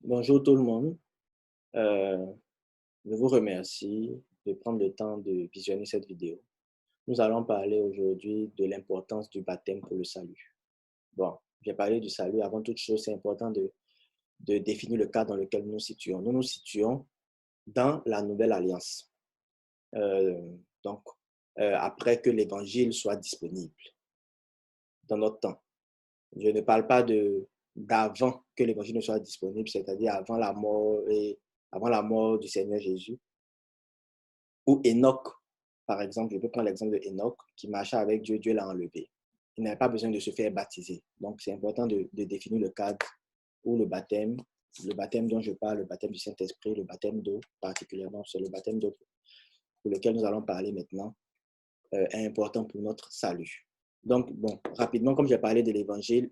Bonjour tout le monde. Euh, je vous remercie de prendre le temps de visionner cette vidéo. Nous allons parler aujourd'hui de l'importance du baptême pour le salut. Bon, j'ai parlé du salut. Avant toute chose, c'est important de définir le cadre dans lequel nous nous situons. Nous nous situons dans la nouvelle alliance. Euh, donc, après que l'évangile soit disponible dans notre temps. Je ne parle pas d'avant que l'évangile ne soit disponible, c'est-à-dire avant la mort du Seigneur Jésus. Ou Enoch, par exemple, je peux prendre l'exemple de Enoch qui marchait avec Dieu, Dieu l'a enlevé. Il n'avait pas besoin de se faire baptiser. Donc, c'est important de définir le cadre ou le baptême dont je parle, le baptême du Saint-Esprit, le baptême d'eau particulièrement, c'est le baptême d'eau pour lequel nous allons parler maintenant, est important pour notre salut. Donc, bon, rapidement, comme j'ai parlé de l'évangile,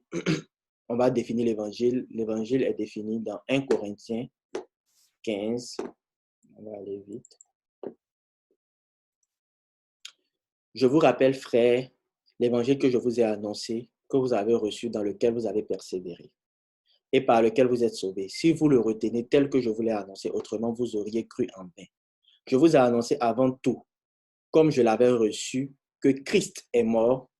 on va définir l'évangile. L'évangile est défini dans 1 Corinthiens 15. On va aller vite. Je vous rappelle, frères, l'évangile que je vous ai annoncé, que vous avez reçu, dans lequel vous avez persévéré et par lequel vous êtes sauvés. Si vous le retenez tel que je vous l'ai annoncé, autrement vous auriez cru en vain. Je vous ai annoncé avant tout, comme je l'avais reçu, que Christ est mort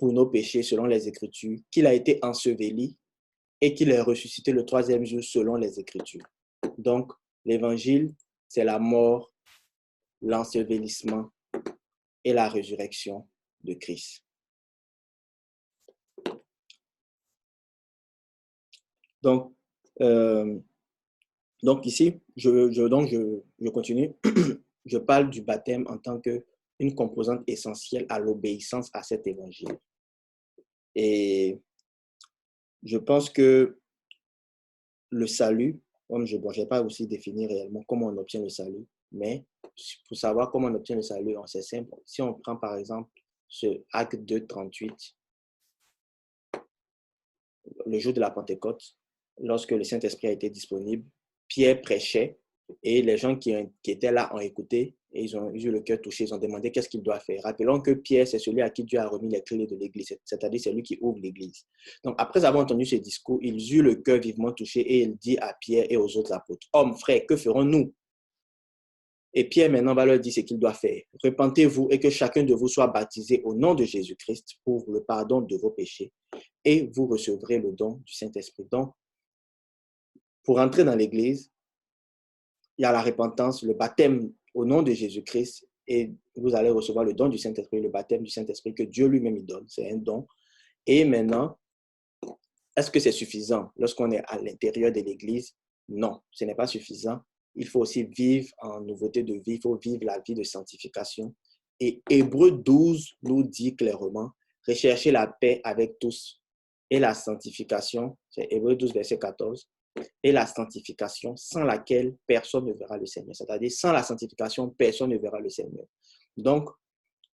pour nos péchés selon les Écritures, qu'il a été enseveli et qu'il est ressuscité le troisième jour selon les Écritures. Donc, l'évangile, c'est la mort, l'ensevelissement et la résurrection de Christ. Donc, euh, donc ici, je continue. Je parle du baptême en tant qu'une composante essentielle à l'obéissance à cet évangile. Et je pense que le salut, comme je n'ai pas aussi défini réellement comment on obtient le salut, mais pour savoir comment on obtient le salut, c'est simple. Si on prend par exemple ce Acte 2, 38, le jour de la Pentecôte, lorsque le Saint-Esprit a été disponible, Pierre prêchait et les gens qui étaient là ont écouté et ils ont eu le cœur touché, ils ont demandé qu'est-ce qu'il doit faire. Rappelons que Pierre, c'est celui à qui Dieu a remis les clés de l'Église, c'est-à-dire c'est lui qui ouvre l'Église. Donc après avoir entendu ce discours, ils eurent le cœur vivement touché et il dit à Pierre et aux autres apôtres, hommes, frères, que ferons-nous? Et Pierre maintenant va leur dire ce qu'il doit faire. Repentez-vous et que chacun de vous soit baptisé au nom de Jésus-Christ pour le pardon de vos péchés et vous recevrez le don du Saint-Esprit. Donc, pour entrer dans l'Église, il y a la repentance, le baptême au nom de Jésus-Christ et vous allez recevoir le don du Saint-Esprit, le baptême du Saint-Esprit que Dieu lui-même il donne. C'est un don. Et maintenant, est-ce que c'est suffisant lorsqu'on est à l'intérieur de l'Église? Non, ce n'est pas suffisant. Il faut aussi vivre en nouveauté de vie, il faut vivre la vie de sanctification. Et Hébreu 12 nous dit clairement, recherchez la paix avec tous et la sanctification, c'est Hébreu 12, verset 14, et la sanctification sans laquelle personne ne verra le Seigneur. C'est-à-dire, sans la sanctification, personne ne verra le Seigneur. Donc,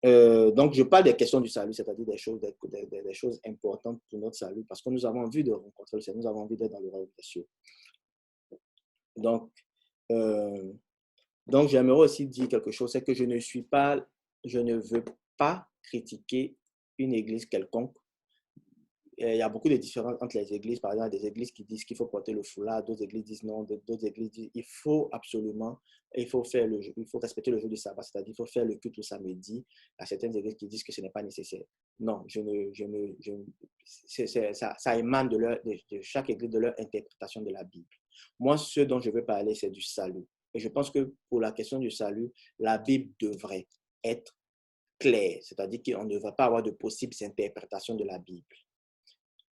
je parle des questions du salut, c'est-à-dire des choses importantes pour notre salut, parce que nous avons envie de rencontrer le Seigneur, nous avons envie d'être dans le royaume des cieux. Donc, euh, donc j'aimerais aussi dire quelque chose, c'est que je ne veux pas critiquer une église quelconque. Il y a beaucoup de différences entre les églises. Par exemple, il y a des églises qui disent qu'il faut porter le foulard, d'autres églises disent non, d'autres églises disent qu'il faut absolument, il faut respecter le jour du sabbat, c'est-à-dire il faut faire le culte le samedi. Il y a certaines églises qui disent que ce n'est pas nécessaire. Non, ça émane de chaque église, de leur interprétation de la Bible. Moi, ce dont je veux parler, c'est du salut. Et je pense que pour la question du salut, la Bible devrait être claire, c'est-à-dire qu'on ne devrait pas avoir de possibles interprétations de la Bible.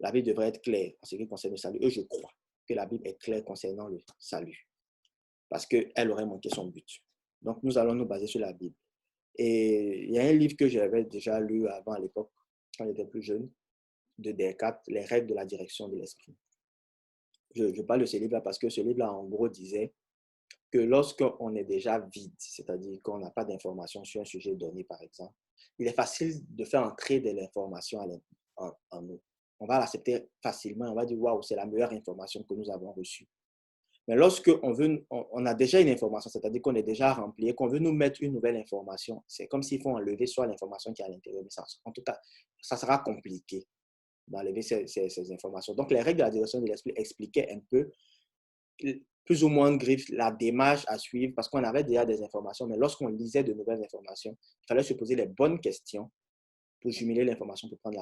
La Bible devrait être claire en ce qui concerne le salut. Et je crois que la Bible est claire concernant le salut, parce qu'elle aurait manqué son but. Donc, nous allons nous baser sur la Bible. Et il y a un livre que j'avais déjà lu avant à l'époque, quand j'étais plus jeune, de Descartes, Les règles de la direction de l'esprit. Je parle de ce livre-là parce que ce livre-là, en gros, disait que lorsqu'on est déjà vide, c'est-à-dire qu'on n'a pas d'informations sur un sujet donné, par exemple, il est facile de faire entrer de l'information en nous. On va l'accepter facilement, on va dire, waouh, c'est la meilleure information que nous avons reçue. Mais lorsque on a déjà une information, c'est-à-dire qu'on est déjà rempli et qu'on veut nous mettre une nouvelle information, c'est comme s'il faut enlever soit l'information qui est à l'intérieur, mais ça, en tout cas, ça sera compliqué. d'enlever ces informations. Donc, les règles de la direction de l'esprit expliquaient un peu, plus ou moins griffe, la démarche à suivre parce qu'on avait déjà des informations, mais lorsqu'on lisait de nouvelles informations, il fallait se poser les bonnes questions pour jumeler l'information pour prendre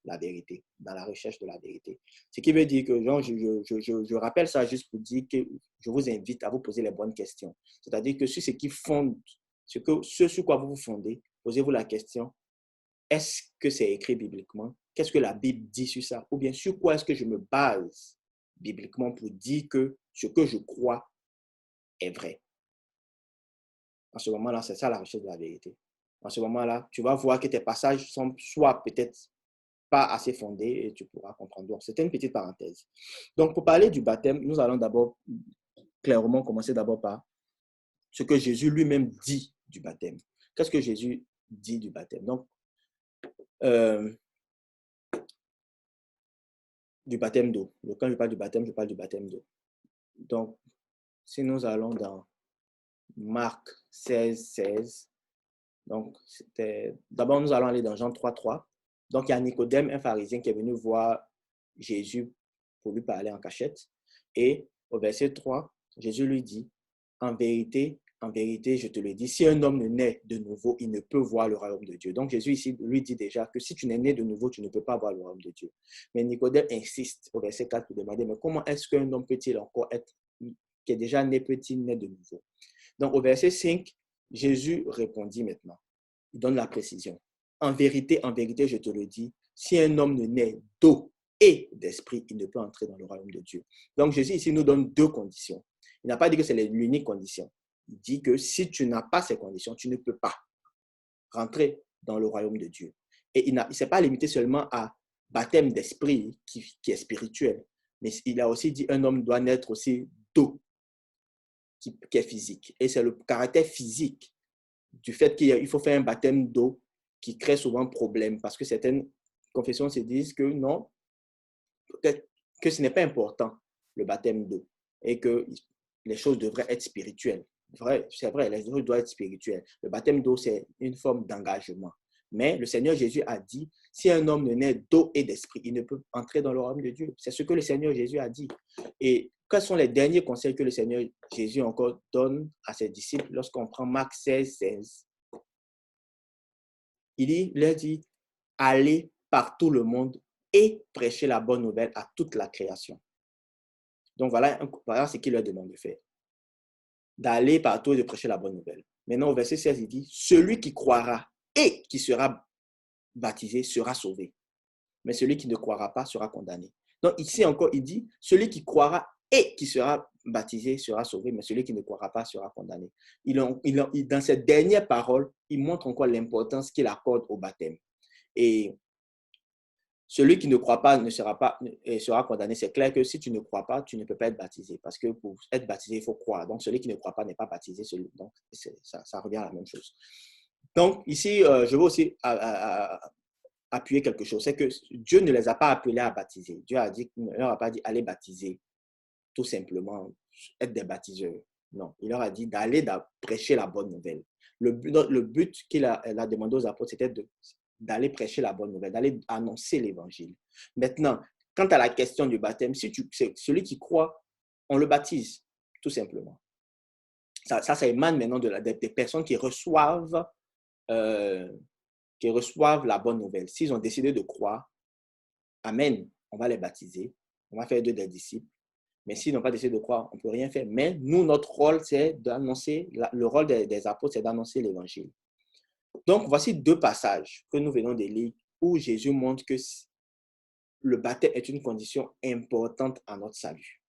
la vérité, dans la recherche de la vérité. Ce qui veut dire que, genre, je rappelle ça juste pour dire que je vous invite à vous poser les bonnes questions. C'est-à-dire que sur ce qui fonde, ce sur quoi vous vous fondez, posez-vous la question, est-ce que c'est écrit bibliquement? Qu'est-ce que la Bible dit sur ça? Ou bien sur quoi est-ce que je me base bibliquement pour dire que ce que je crois est vrai? En ce moment-là, c'est ça la recherche de la vérité. En ce moment-là, tu vas voir que tes passages sont soit peut-être pas assez fondés et tu pourras comprendre. Donc, c'était une petite parenthèse. Donc, pour parler du baptême, nous allons d'abord clairement commencer d'abord par ce que Jésus lui-même dit du baptême. Qu'est-ce que Jésus dit du baptême? Donc, du baptême d'eau. Quand je parle du baptême, je parle du baptême d'eau. Donc, si nous allons dans Marc 16, 16, donc d'abord nous allons aller dans Jean 3, 3. Donc, il y a Nicodème, un pharisien qui est venu voir Jésus pour lui parler en cachette. Et au verset 3, Jésus lui dit, en vérité, je te le dis, si un homme ne naît de nouveau, il ne peut voir le royaume de Dieu. Donc Jésus ici lui dit déjà que si tu n'es né de nouveau, tu ne peux pas voir le royaume de Dieu. Mais Nicodème insiste au verset 4 pour demander, mais comment est-ce qu'un homme peut-il encore être, qui est déjà né, peut-il naître de nouveau? Donc au verset 5, Jésus répondit maintenant. Il donne la précision. En vérité, je te le dis, si un homme ne naît d'eau et d'esprit, il ne peut entrer dans le royaume de Dieu. Donc Jésus ici nous donne deux conditions. Il n'a pas dit que c'est l'unique condition. Il dit que si tu n'as pas ces conditions, tu ne peux pas rentrer dans le royaume de Dieu. Et il ne s'est pas limité seulement à baptême d'esprit qui est spirituel, mais il a aussi dit un homme doit naître aussi d'eau qui est physique. Et c'est le caractère physique du fait qu'il faut faire un baptême d'eau qui crée souvent problème parce que certaines confessions se disent que non, peut-être que ce n'est pas important le baptême d'eau et que les choses devraient être spirituelles. C'est vrai, les choses doivent être spirituelles. Le baptême d'eau, c'est une forme d'engagement. Mais le Seigneur Jésus a dit, si un homme ne naît d'eau et d'esprit, il ne peut entrer dans le royaume de Dieu. C'est ce que le Seigneur Jésus a dit. Et quels sont les derniers conseils que le Seigneur Jésus encore donne à ses disciples lorsqu'on prend Marc 16, 16? Il leur dit, allez par tout le monde et prêcher la bonne nouvelle à toute la création. Donc voilà ce qu'il leur demande de faire. D'aller partout et de prêcher la bonne nouvelle. Maintenant, au verset 16, il dit, celui qui croira et qui sera baptisé sera sauvé. Mais celui qui ne croira pas sera condamné. Donc ici encore, il dit, celui qui croira et qui sera baptisé sera sauvé, mais celui qui ne croira pas sera condamné. Dans cette dernière parole, il montre encore l'importance qu'il accorde au baptême. Et celui qui ne croit pas sera condamné. C'est clair que si tu ne crois pas, tu ne peux pas être baptisé. Parce que pour être baptisé, il faut croire. Donc, celui qui ne croit pas n'est pas baptisé. Donc, ça revient à la même chose. Donc, ici, je veux aussi appuyer quelque chose. C'est que Dieu ne les a pas appelés à baptiser. Dieu ne leur a pas dit allez baptiser, tout simplement, être des baptiseurs. Non, il leur a dit d'aller prêcher la bonne nouvelle. Le but qu'il a demandé aux apôtres, c'était d'aller prêcher la bonne nouvelle, d'aller annoncer l'évangile. Maintenant, quant à la question du baptême, celui qui croit, on le baptise, tout simplement. Ça émane maintenant des personnes qui reçoivent la bonne nouvelle. S'ils ont décidé de croire, amen, on va les baptiser, on va faire d'eux des disciples. Mais s'ils n'ont pas décidé de croire, on ne peut rien faire. Mais nous, notre rôle, c'est d'annoncer, le rôle des apôtres, c'est d'annoncer l'évangile. Donc, voici deux passages que nous venons de lire où Jésus montre que le baptême est une condition importante à notre salut.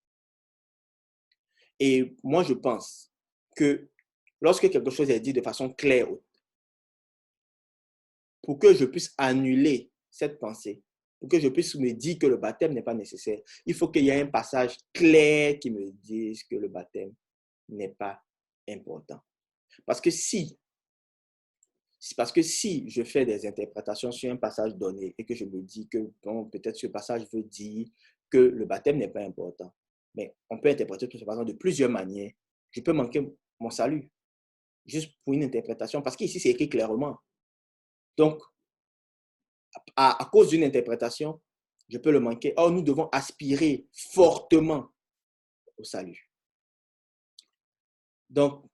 Et moi, je pense que lorsque quelque chose est dit de façon claire, pour que je puisse annuler cette pensée, pour que je puisse me dire que le baptême n'est pas nécessaire, il faut qu'il y ait un passage clair qui me dise que le baptême n'est pas important. Parce que si je fais des interprétations sur un passage donné et que je me dis que bon, peut-être ce passage veut dire que le baptême n'est pas important, mais on peut interpréter ce passage de plusieurs manières. Je peux manquer mon salut juste pour une interprétation parce qu'ici c'est écrit clairement. Donc, à cause d'une interprétation, Je peux le manquer. Or, nous devons aspirer fortement au salut. Donc,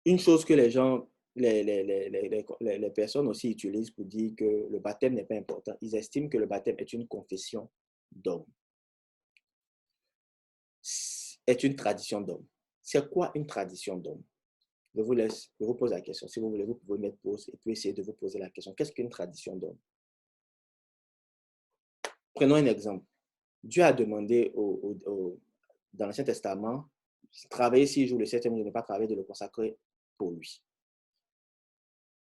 une chose que les gens, les personnes aussi utilisent pour dire que le baptême n'est pas important, ils estiment que le baptême est une confession d'homme, est une tradition d'homme. C'est quoi une tradition d'homme? Je vous pose la question. Si vous voulez, vous pouvez mettre pause et puis essayer de vous poser la question. Qu'est-ce qu'une tradition d'homme? Prenons un exemple. Dieu a demandé dans l'Ancien Testament, travailler 6 jours, le 7e jour, de ne pas travailler, de le consacrer pour lui.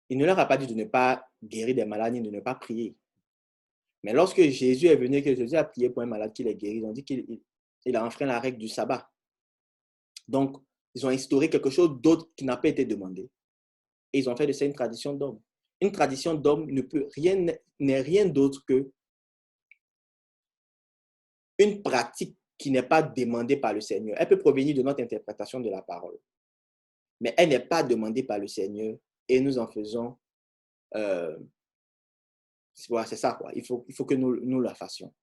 Il ne leur a pas dit de ne pas guérir des malades ni de ne pas prier. Mais lorsque Jésus est venu, que Jésus a prié pour un malade qu'il est guéri, ils ont dit qu'il a enfreint la règle du sabbat. Donc, ils ont instauré quelque chose d'autre qui n'a pas été demandé. Et ils ont fait de ça une tradition d'homme. Une tradition d'homme n'est rien d'autre que une pratique qui n'est pas demandée par le Seigneur. Elle peut provenir de notre interprétation de la parole. Mais elle n'est pas demandée par le Seigneur et nous en faisons... c'est ça, quoi. Il faut que nous la fassions.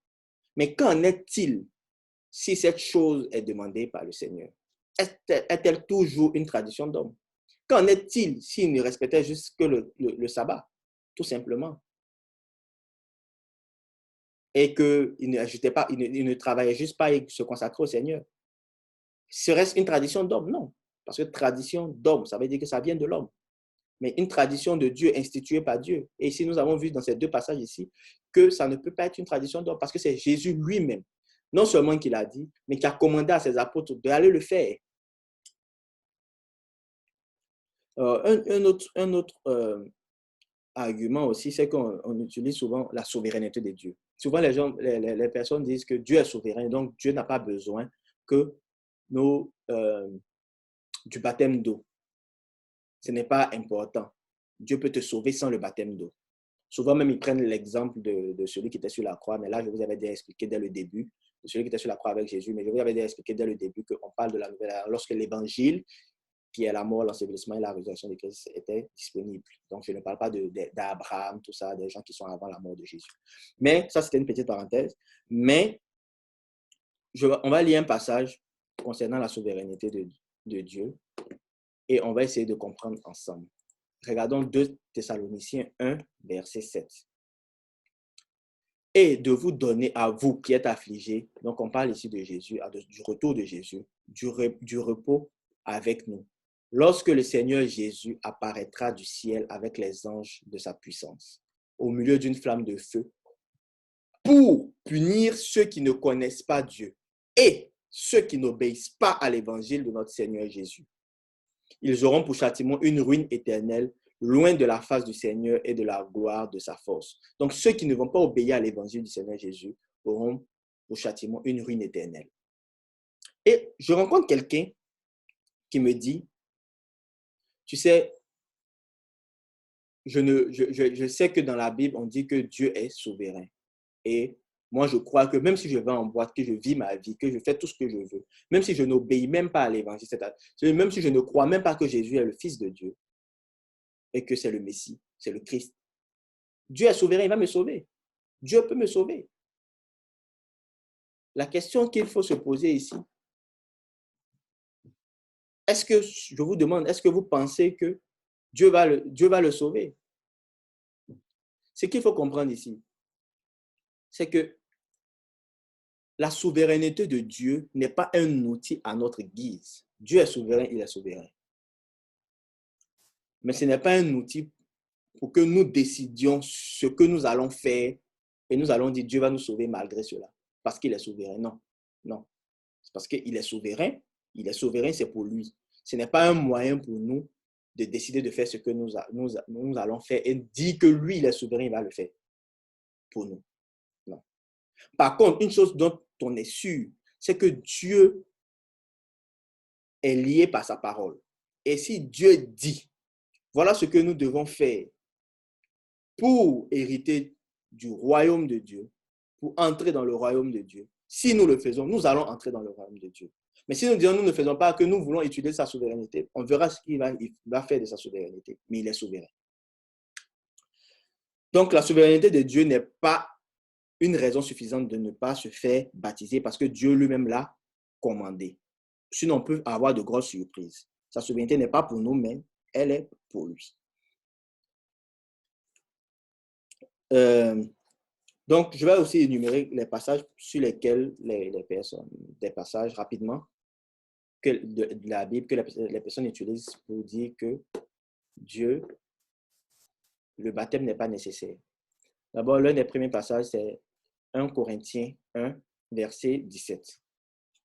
Mais qu'en est-il si cette chose est demandée par le Seigneur? Est-elle toujours une tradition d'homme? Qu'en est-il s'il ne respectait juste que le sabbat, tout simplement? Et qu'il ne travaillait juste pas et se consacrait au Seigneur. Serait-ce une tradition d'homme? Non. Parce que tradition d'homme, ça veut dire que ça vient de l'homme. Mais une tradition de Dieu instituée par Dieu. Et ici, nous avons vu dans ces 2 passages ici que ça ne peut pas être une tradition d'homme parce que c'est Jésus lui-même, non seulement qui l'a dit, mais qui a commandé à ses apôtres d'aller le faire. Un autre argument aussi, c'est qu'on utilise souvent la souveraineté de Dieu. Souvent, les personnes disent que Dieu est souverain, donc Dieu n'a pas besoin que du baptême d'eau. Ce n'est pas important. Dieu peut te sauver sans le baptême d'eau. Souvent même, ils prennent l'exemple de celui qui était sur la croix, mais là, je vous avais déjà expliqué dès le début, de celui qui était sur la croix avec Jésus, mais je vous avais déjà expliqué dès le début qu'on parle de la nouvelle ère, lorsque l'évangile, qui est la mort, l'ensevelissement et la résurrection de Christ, était disponible. Donc, je ne parle pas d'Abraham, tout ça, des gens qui sont avant la mort de Jésus. Mais ça, c'était une petite parenthèse. Mais on va lire un passage concernant la souveraineté de Dieu et on va essayer de comprendre ensemble. Regardons 2 Thessaloniciens 1, verset 7. Et de vous donner à vous qui êtes affligés, donc on parle ici de Jésus, du retour de Jésus, du repos avec nous, lorsque le Seigneur Jésus apparaîtra du ciel avec les anges de sa puissance, au milieu d'une flamme de feu, pour punir ceux qui ne connaissent pas Dieu et ceux qui n'obéissent pas à l'évangile de notre Seigneur Jésus. Ils auront pour châtiment une ruine éternelle, loin de la face du Seigneur et de la gloire de sa force. Donc, ceux qui ne vont pas obéir à l'évangile du Seigneur Jésus auront pour châtiment une ruine éternelle. Et je rencontre quelqu'un qui me dit, tu sais, je sais que dans la Bible, on dit que Dieu est souverain. Et moi, je crois que même si je vais en boîte, que je vis ma vie, que je fais tout ce que je veux, même si je n'obéis même pas à l'évangile, même si je ne crois même pas que Jésus est le Fils de Dieu et que c'est le Messie, c'est le Christ, Dieu est souverain, il va me sauver. Dieu peut me sauver. La question qu'il faut se poser ici, est-ce que, je vous demande, est-ce que vous pensez que Dieu va le sauver? Ce qu'il faut comprendre ici, c'est que la souveraineté de Dieu n'est pas un outil à notre guise. Dieu est souverain, il est souverain. Mais ce n'est pas un outil pour que nous décidions ce que nous allons faire et nous allons dire Dieu va nous sauver malgré cela, parce qu'il est souverain. Non, non. C'est parce qu'il est souverain, c'est pour lui. Ce n'est pas un moyen pour nous de décider de faire ce que nous allons faire et dire que lui, il est souverain, il va le faire pour nous. Non. Par contre, une chose dont on est sûr, c'est que Dieu est lié par sa parole. Et si Dieu dit, voilà ce que nous devons faire pour hériter du royaume de Dieu, pour entrer dans le royaume de Dieu, si nous le faisons, nous allons entrer dans le royaume de Dieu. Mais si nous disons nous ne faisons pas, que nous voulons étudier sa souveraineté, on verra ce qu'il va faire de sa souveraineté. Mais il est souverain. Donc, la souveraineté de Dieu n'est pas une raison suffisante de ne pas se faire baptiser parce que Dieu lui-même l'a commandé. Sinon, on peut avoir de grosses surprises. Sa souveraineté n'est pas pour nous, mais elle est pour lui. Donc, je vais aussi énumérer les passages sur lesquels les personnes, des passages rapidement de la Bible que les personnes utilisent pour dire que Dieu, le baptême n'est pas nécessaire. D'abord, l'un des premiers passages, c'est 1 Corinthiens 1, verset 17.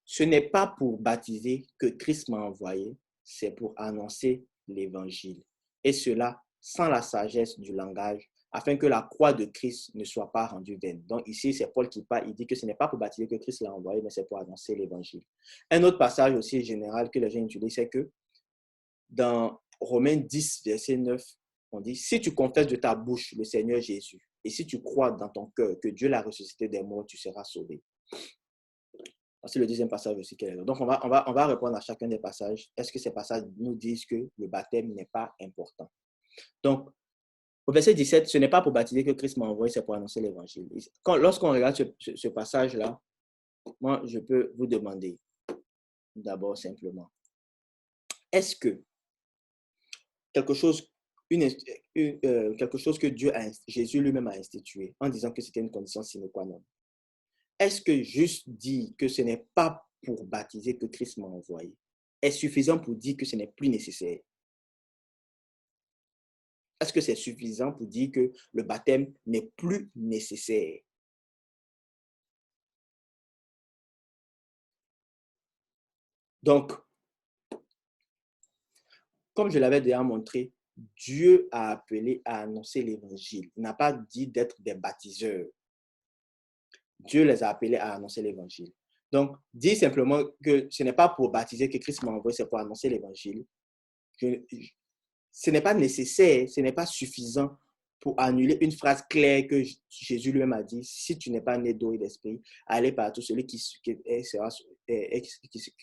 Ce n'est pas pour baptiser que Christ m'a envoyé, c'est pour annoncer l'évangile. Et cela sans la sagesse du langage, afin que la croix de Christ ne soit pas rendue vaine. Donc ici, c'est Paul qui parle, il dit que ce n'est pas pour baptiser que Christ l'a envoyé, mais c'est pour annoncer l'évangile. Un autre passage aussi général que les gens utilisent, c'est que dans Romains 10, verset 9, on dit, si tu confesses de ta bouche le Seigneur Jésus, et si tu crois dans ton cœur que Dieu l'a ressuscité des morts, tu seras sauvé. C'est le deuxième passage aussi qu'elle est là. Donc, on va répondre à chacun des passages. Est-ce que ces passages nous disent que le baptême n'est pas important? Donc, au verset 17, ce n'est pas pour baptiser que Christ m'a envoyé, c'est pour annoncer l'évangile. Lorsqu'on regarde ce passage-là, moi, je peux vous demander d'abord simplement, est-ce que quelque chose que Jésus lui-même a institué en disant que c'était une condition sine qua non, est-ce que juste dire que ce n'est pas pour baptiser que Christ m'a envoyé est suffisant pour dire que ce n'est plus nécessaire? Est-ce que c'est suffisant pour dire que le baptême n'est plus nécessaire? Donc, comme je l'avais déjà montré, Dieu a appelé à annoncer l'évangile. Il n'a pas dit d'être des baptiseurs. Dieu les a appelés à annoncer l'évangile. Donc, dire simplement que ce n'est pas pour baptiser que Christ m'a envoyé, c'est pour annoncer l'évangile. Ce n'est pas nécessaire, ce n'est pas suffisant pour annuler une phrase claire que Jésus lui-même a dit, si tu n'es pas né d'eau et d'esprit, allez partout, celui qui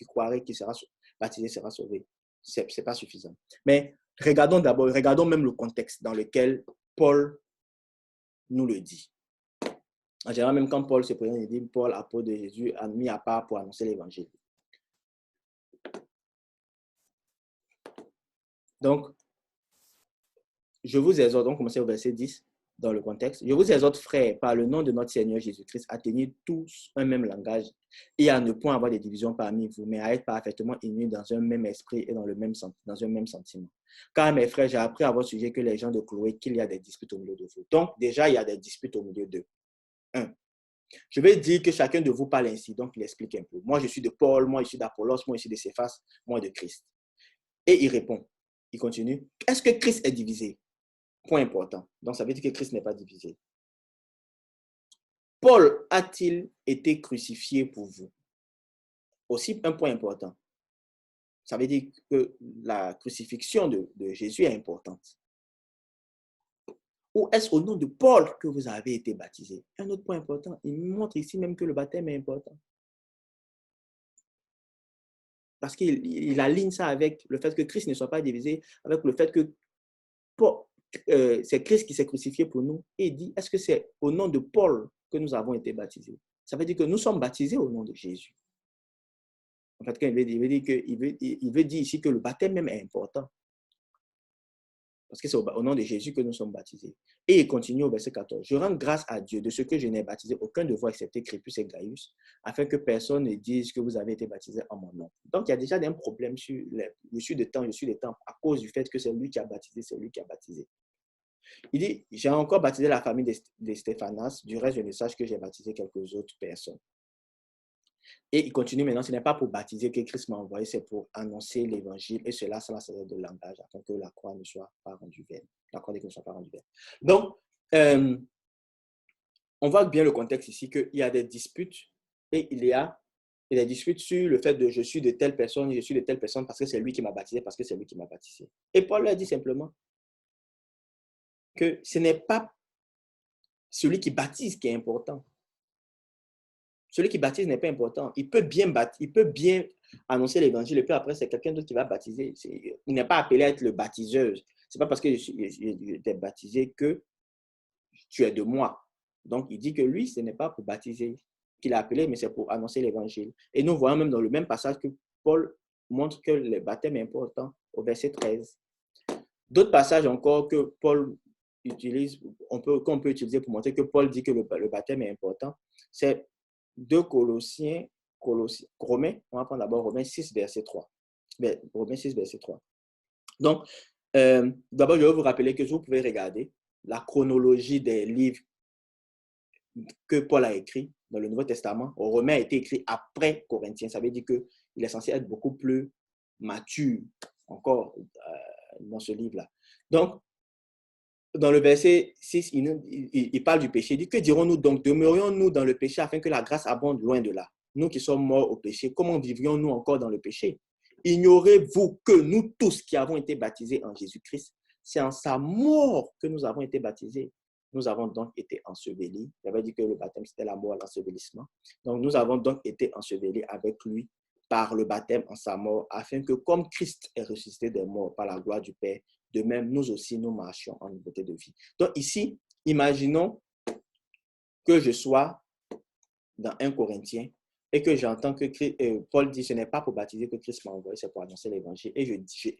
croirait qu'il sera baptisé sera sauvé. Ce n'est pas suffisant. Mais regardons même le contexte dans lequel Paul nous le dit. En général, même quand Paul se présente, il dit Paul, apôtre de Jésus, a mis à part pour annoncer l'évangile. Donc, je vous exhorte, on commence au verset 10 dans le contexte. Je vous exhorte, frères, par le nom de notre Seigneur Jésus-Christ, à tenir tous un même langage et à ne point avoir de divisions parmi vous, mais à être parfaitement unis dans un même esprit et dans un même sentiment. Car, mes frères, j'ai appris à votre sujet que les gens de Chloé, qu'il y a des disputes au milieu de vous. Donc, déjà, il y a des disputes au milieu d'eux. 1. Je vais dire que chacun de vous parle ainsi, donc il explique un peu. Moi, je suis de Paul, moi, je suis d'Apollos, moi, je suis de Céphas, moi, de Christ. Et il répond, il continue. Est-ce que Christ est divisé? Point important. Donc, ça veut dire que Christ n'est pas divisé. Paul a-t-il été crucifié pour vous? Aussi, un point important. Ça veut dire que la crucifixion de Jésus est importante. Ou est-ce au nom de Paul que vous avez été baptisé? Un autre point important, il montre ici même que le baptême est important. Parce qu'il aligne ça avec le fait que Christ ne soit pas divisé, avec le fait que c'est Christ qui s'est crucifié pour nous. Et il dit, est-ce que c'est au nom de Paul que nous avons été baptisés? Ça veut dire que nous sommes baptisés au nom de Jésus. En fait, il veut dire ici que le baptême même est important. Parce que c'est au nom de Jésus que nous sommes baptisés. Et il continue au verset 14. Je rends grâce à Dieu de ce que je n'ai baptisé aucun de vous excepté Crépus et Gaius, afin que personne ne dise que vous avez été baptisés en mon nom. Donc, il y a déjà un problème sur je suis de temps, à cause du fait que c'est lui qui a baptisé, c'est lui qui a baptisé. Il dit, j'ai encore baptisé la famille de Stéphanas, du reste, je ne sache que j'ai baptisé quelques autres personnes. Et il continue maintenant, ce n'est pas pour baptiser que Christ m'a envoyé, c'est pour annoncer l'évangile, et cela sans la sagesse de langage, afin que la croix ne soit pas rendue vaine. La croix de Christ ne soit pas rendue vaine. Donc, on voit bien le contexte ici, qu'il y a des disputes, et il y a des disputes sur le fait de je suis de telle personne parce que c'est lui qui m'a baptisé, parce que c'est lui qui m'a baptisé. Et Paul leur dit simplement que ce n'est pas celui qui baptise qui est important. Celui qui baptise n'est pas important. Il peut bien annoncer l'évangile, et puis après, c'est quelqu'un d'autre qui va baptiser. Il n'est pas appelé à être le baptiseur. Ce n'est pas parce que j'étais baptisé que tu es de moi. Donc, il dit que lui, ce n'est pas pour baptiser qu'il a appelé, mais c'est pour annoncer l'évangile. Et nous voyons même dans le même passage que Paul montre que le baptême est important au verset 13. D'autres passages encore que Paul utilise, qu'on peut utiliser pour montrer que Paul dit que le baptême est important, c'est 2 Romains, on va prendre d'abord Romains 6, verset 3. Romains 6, verset 3. Donc, d'abord, je vais vous rappeler que vous pouvez regarder la chronologie des livres que Paul a écrits dans le Nouveau Testament. Romains a été écrit après Corinthiens. Ça veut dire qu'il est censé être beaucoup plus mature encore dans ce livre-là. Donc, dans le verset 6, il parle du péché. Il dit, que dirons-nous donc? Demeurions-nous dans le péché afin que la grâce abonde? Loin de là. Nous qui sommes morts au péché, comment vivrions-nous encore dans le péché? Ignorez-vous que nous tous qui avons été baptisés en Jésus-Christ, c'est en sa mort que nous avons été baptisés. Nous avons donc été ensevelis. J'avais dit que le baptême, c'était la mort, l'ensevelissement. Donc, nous avons donc été ensevelis avec lui par le baptême en sa mort, afin que comme Christ est ressuscité des morts par la gloire du Père, de même, nous aussi, nous marchions en nouveauté de vie. Donc ici, imaginons que je sois dans 1 Corinthiens et que j'entends que Paul dit, ce n'est pas pour baptiser que Christ m'a envoyé, c'est pour annoncer l'évangile. Et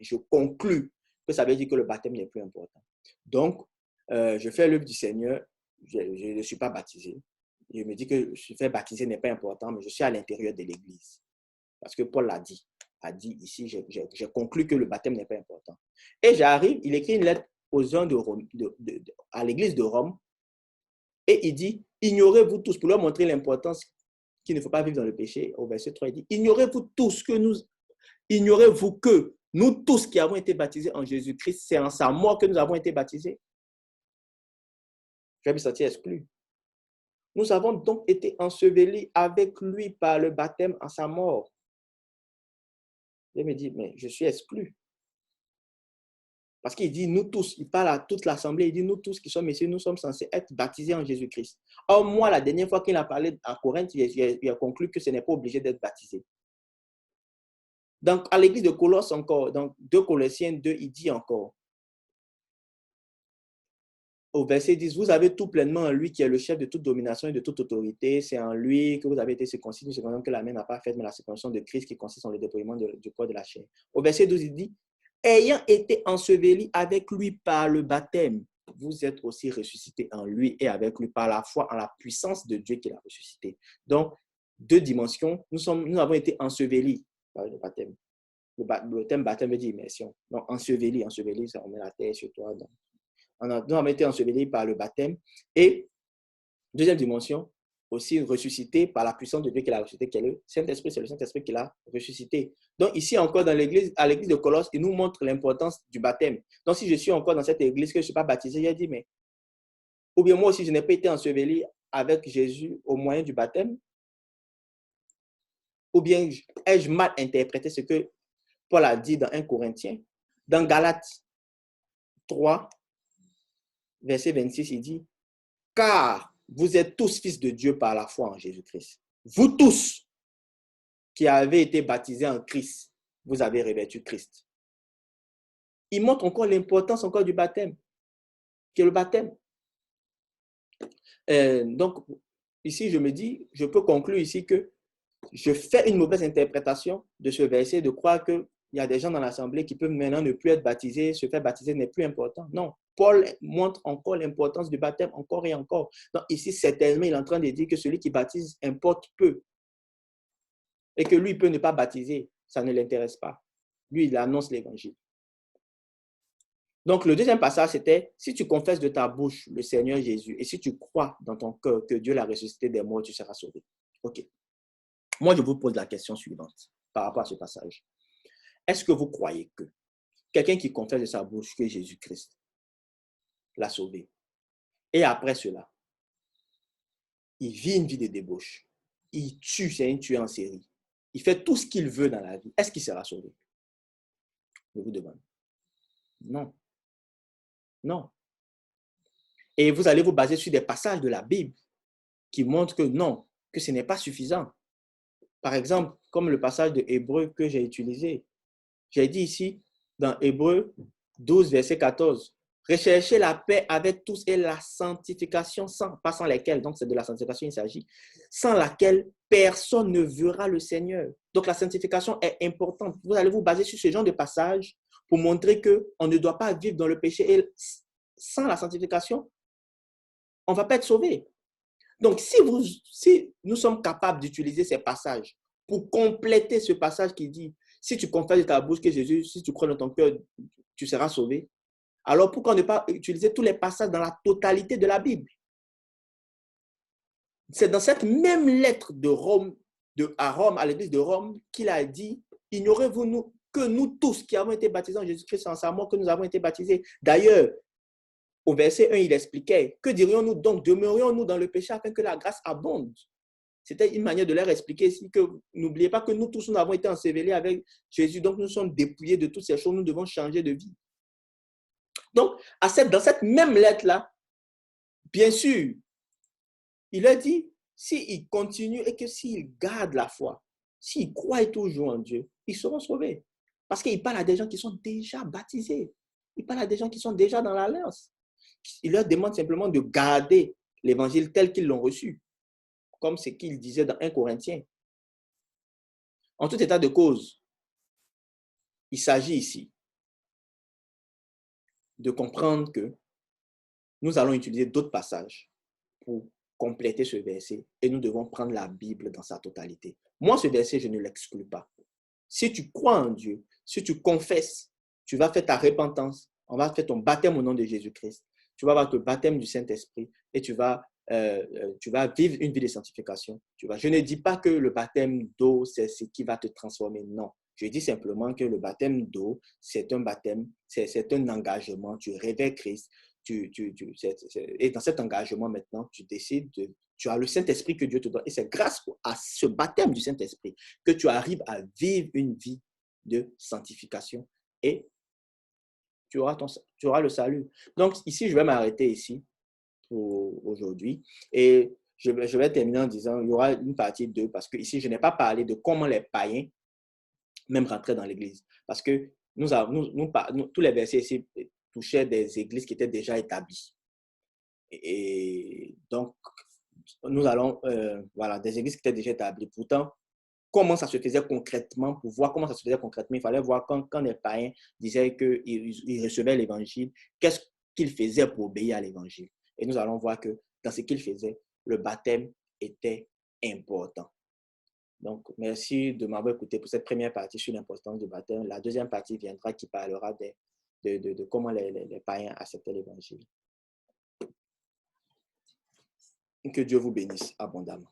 je conclus que ça veut dire que le baptême n'est plus important. Donc, je fais l'œuvre du Seigneur, je ne suis pas baptisé. Je me dis que se faire baptiser n'est pas important, mais je suis à l'intérieur de l'Église. Parce que Paul l'a dit. A dit ici, j'ai conclu que le baptême n'est pas important. Et j'arrive, il écrit une lettre aux gens à l'église de Rome, et il dit, ignorez-vous tous, pour leur montrer l'importance qu'il ne faut pas vivre dans le péché, au verset 3, il dit, ignorez-vous que nous tous qui avons été baptisés en Jésus-Christ, c'est en sa mort que nous avons été baptisés. Je vais me sentir exclu. Nous avons donc été ensevelis avec lui par le baptême en sa mort. Je me dis, mais je suis exclu. Parce qu'il dit, nous tous, il parle à toute l'assemblée, il dit, nous tous qui sommes ici, nous sommes censés être baptisés en Jésus-Christ. Or, moi, la dernière fois qu'il a parlé à Corinthe, il a conclu que ce n'est pas obligé d'être baptisé. Donc, à l'église de Colosse encore, dans 2 Colossiens 2, il dit encore, au verset 10, vous avez tout pleinement en lui qui est le chef de toute domination et de toute autorité. C'est en lui que vous avez été circoncis, c'est que la main n'a pas fait, mais la circoncision de Christ qui consiste en le déploiement du corps de la chair. Au verset 12, il dit, ayant été ensevelis avec lui par le baptême, vous êtes aussi ressuscités en lui et avec lui par la foi en la puissance de Dieu qui l'a ressuscité. Donc, 2 dimensions, nous avons été ensevelis par le baptême. Le thème baptême veut dire immersion. Donc, ensevelis, ça on met la terre sur toi. Donc, nous avons été ensevelis par le baptême. Et, deuxième dimension, aussi ressuscité par la puissance de Dieu qui l'a ressuscité, qui est le Saint-Esprit, c'est le Saint-Esprit qui l'a ressuscité. Donc ici encore dans l'église, à l'église de Colosse, il nous montre l'importance du baptême. Donc si je suis encore dans cette église, que je ne suis pas baptisé, j'ai dit, mais, ou bien moi aussi je n'ai pas été enseveli avec Jésus au moyen du baptême, ou bien ai-je mal interprété ce que Paul a dit dans 1 Corinthiens, dans Galates 3, verset 26, il dit, car vous êtes tous fils de Dieu par la foi en Jésus-Christ. Vous tous qui avez été baptisés en Christ, vous avez revêtu Christ. Il montre encore l'importance encore du baptême, qui est le baptême. Donc, ici, je me dis, je peux conclure ici que je fais une mauvaise interprétation de ce verset, de croire qu'il y a des gens dans l'assemblée qui peuvent maintenant ne plus être baptisés, se faire baptiser n'est plus important. Non, Paul montre encore l'importance du baptême encore et encore. Donc ici, certainement, il est en train de dire que celui qui baptise importe peu. Et que lui, il peut ne pas baptiser, ça ne l'intéresse pas. Lui, il annonce l'évangile. Donc, le deuxième passage, c'était, si tu confesses de ta bouche le Seigneur Jésus et si tu crois dans ton cœur que Dieu l'a ressuscité des morts, tu seras sauvé. OK. Moi, je vous pose la question suivante par rapport à ce passage. Est-ce que vous croyez que quelqu'un qui confesse de sa bouche que Jésus-Christ l'a sauvé, et après cela, il vit une vie de débauche, il tue, c'est un tueur en série, il fait tout ce qu'il veut dans la vie, est-ce qu'il sera sauvé? Je vous demande. Non. Non. Et vous allez vous baser sur des passages de la Bible qui montrent que non, que ce n'est pas suffisant. Par exemple, comme le passage de Hébreu que j'ai utilisé. J'ai dit ici, dans Hébreu 12, verset 14, Recherchez la paix avec tous et la sanctification, pas sans laquelle, donc c'est de la sanctification il s'agit, sans laquelle personne ne verra le Seigneur. Donc la sanctification est importante. Vous allez vous baser sur ce genre de passage pour montrer qu'on ne doit pas vivre dans le péché. Et sans la sanctification, on ne va pas être sauvé. Donc si nous sommes capables d'utiliser ces passages pour compléter ce passage qui dit, si tu confesses de ta bouche que Jésus, si tu crois dans ton cœur, tu seras sauvé. Alors, pourquoi ne pas utiliser tous les passages dans la totalité de la Bible? C'est dans cette même lettre de Rome, à Rome, à l'église de Rome, qu'il a dit, ignorez-vous que nous tous qui avons été baptisés en Jésus-Christ en sa mort, que nous avons été baptisés. D'ailleurs, au verset 1, il expliquait, que dirions-nous donc? Demeurions-nous dans le péché afin que la grâce abonde? C'était une manière de leur expliquer ici que n'oubliez pas que nous tous, nous avons été ensevelis avec Jésus, donc nous sommes dépouillés de toutes ces choses, nous devons changer de vie. Donc, dans cette même lettre-là, bien sûr, il a dit, s'ils continuent et que s'ils gardent la foi, s'ils croient toujours en Dieu, ils seront sauvés. Parce qu'il parle à des gens qui sont déjà baptisés. Il parle à des gens qui sont déjà dans l'alliance. Il leur demande simplement de garder l'évangile tel qu'ils l'ont reçu, comme ce qu'il disait dans 1 Corinthiens. En tout état de cause, il s'agit ici de comprendre que nous allons utiliser d'autres passages pour compléter ce verset et nous devons prendre la Bible dans sa totalité. Moi, ce verset, je ne l'exclus pas. Si tu crois en Dieu, si tu confesses, tu vas faire ta repentance, on va faire ton baptême au nom de Jésus-Christ, tu vas avoir le baptême du Saint-Esprit et tu vas vivre une vie de sanctification. Je ne dis pas que le baptême d'eau, c'est ce qui va te transformer, non. Je dis simplement que le baptême d'eau, c'est un baptême, c'est un engagement, tu réveilles Christ, et dans cet engagement maintenant, tu décides tu as le Saint-Esprit que Dieu te donne. Et c'est grâce à ce baptême du Saint-Esprit que tu arrives à vivre une vie de sanctification et tu auras le salut. Donc ici, je vais m'arrêter ici pour aujourd'hui. Et je vais terminer en disant, il y aura une partie 2 parce que ici, je n'ai pas parlé de comment les païens même rentraient dans l'Église. Parce que tous les versets ici touchaient des églises qui étaient déjà établies. Et donc, nous allons, voilà, des églises qui étaient déjà établies. Pourtant, comment ça se faisait concrètement, pour voir comment ça se faisait concrètement, il fallait voir quand les païens disaient qu'ils recevaient l'Évangile, qu'est-ce qu'ils faisaient pour obéir à l'Évangile. Et nous allons voir que dans ce qu'ils faisaient, le baptême était important. Donc, merci de m'avoir écouté pour cette première partie sur l'importance du baptême. La deuxième partie viendra qui parlera de comment les païens acceptaient l'Évangile. Que Dieu vous bénisse abondamment.